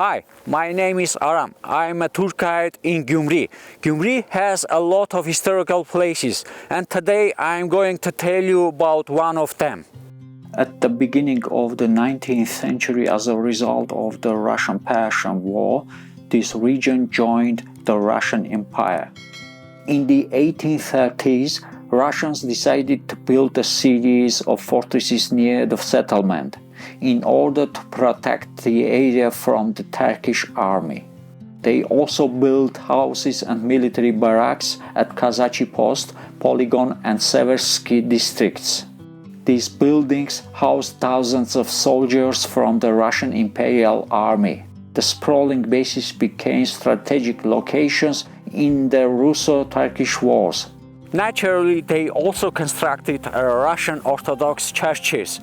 Hi, my name is Aram. I'm a tour guide in Gyumri. Gyumri has a lot of historical places, and today I'm going to tell you about one of them. At the beginning of the 19th century, as a result of the Russian-Persian War, this region joined the Russian Empire. In the 1830s, Russians decided to build a series of fortresses near the settlement in order to protect the area from the Turkish army. They also built houses and military barracks at Kazachi Post, Polygon and Seversky districts. These buildings housed thousands of soldiers from the Russian Imperial Army. The sprawling bases became strategic locations in the Russo-Turkish Wars. Naturally, they also constructed Russian Orthodox churches.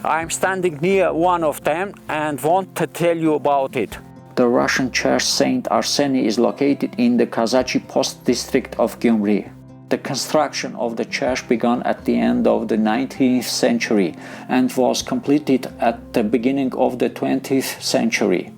I'm standing near one of them and want to tell you about it. The Russian church Saint Arseny is located in the Kazachi Post district of Gyumri. The construction of the church began at the end of the 19th century and was completed at the beginning of the 20th century.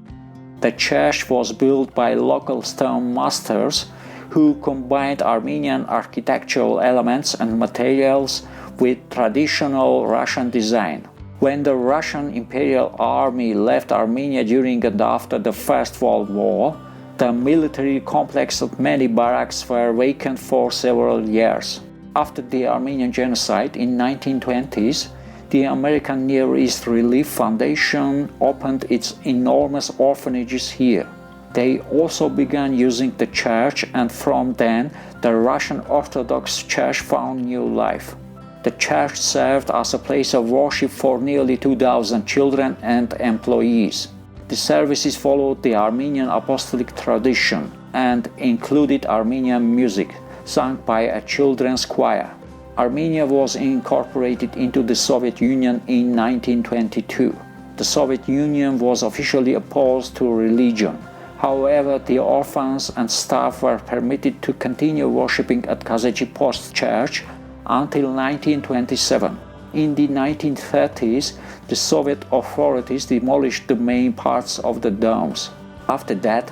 The church was built by local stone masters who combined Armenian architectural elements and materials with traditional Russian design. When the Russian Imperial Army left Armenia during and after the First World War, the military complex of many barracks were vacant for several years. After the Armenian Genocide in 1920s, the American Near East Relief Foundation opened its enormous orphanages here. They also began using the church, and from then, the Russian Orthodox Church found new life. The church served as a place of worship for nearly 2,000 children and employees. The services followed the Armenian Apostolic tradition and included Armenian music, sung by a children's choir. Armenia was incorporated into the Soviet Union in 1922. The Soviet Union was officially opposed to religion. However, the orphans and staff were permitted to continue worshipping at Kazachi Post Church until 1927. In the 1930s, the Soviet authorities demolished the main parts of the domes. After that,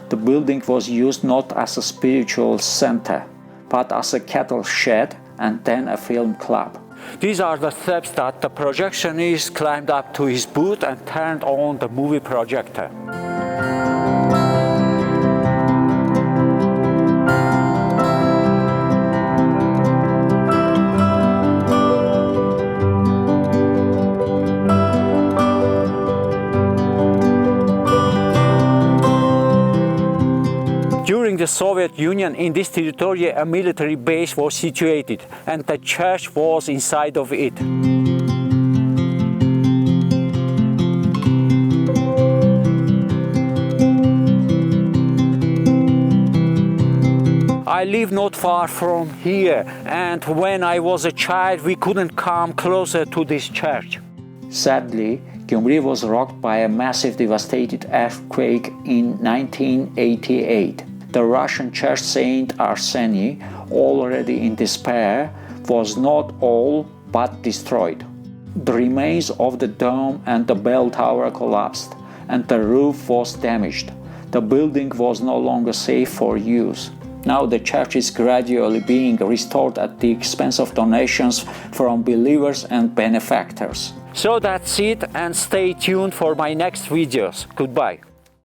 the building was used not as a spiritual center, but as a cattle shed and then a film club. These are the steps that the projectionist climbed up to his booth and turned on the movie projector. During the Soviet Union, in this territory, a military base was situated, and the church was inside of it. I live not far from here, and when I was a child, we couldn't come closer to this church. Sadly, Gyumri was rocked by a massive devastating earthquake in 1988. The Russian church Saint Arseny, already in despair, was not all but destroyed. The remains of the dome and the bell tower collapsed, and the roof was damaged. The building was no longer safe for use. Now the church is gradually being restored at the expense of donations from believers and benefactors. So that's it, and stay tuned for my next videos. Goodbye.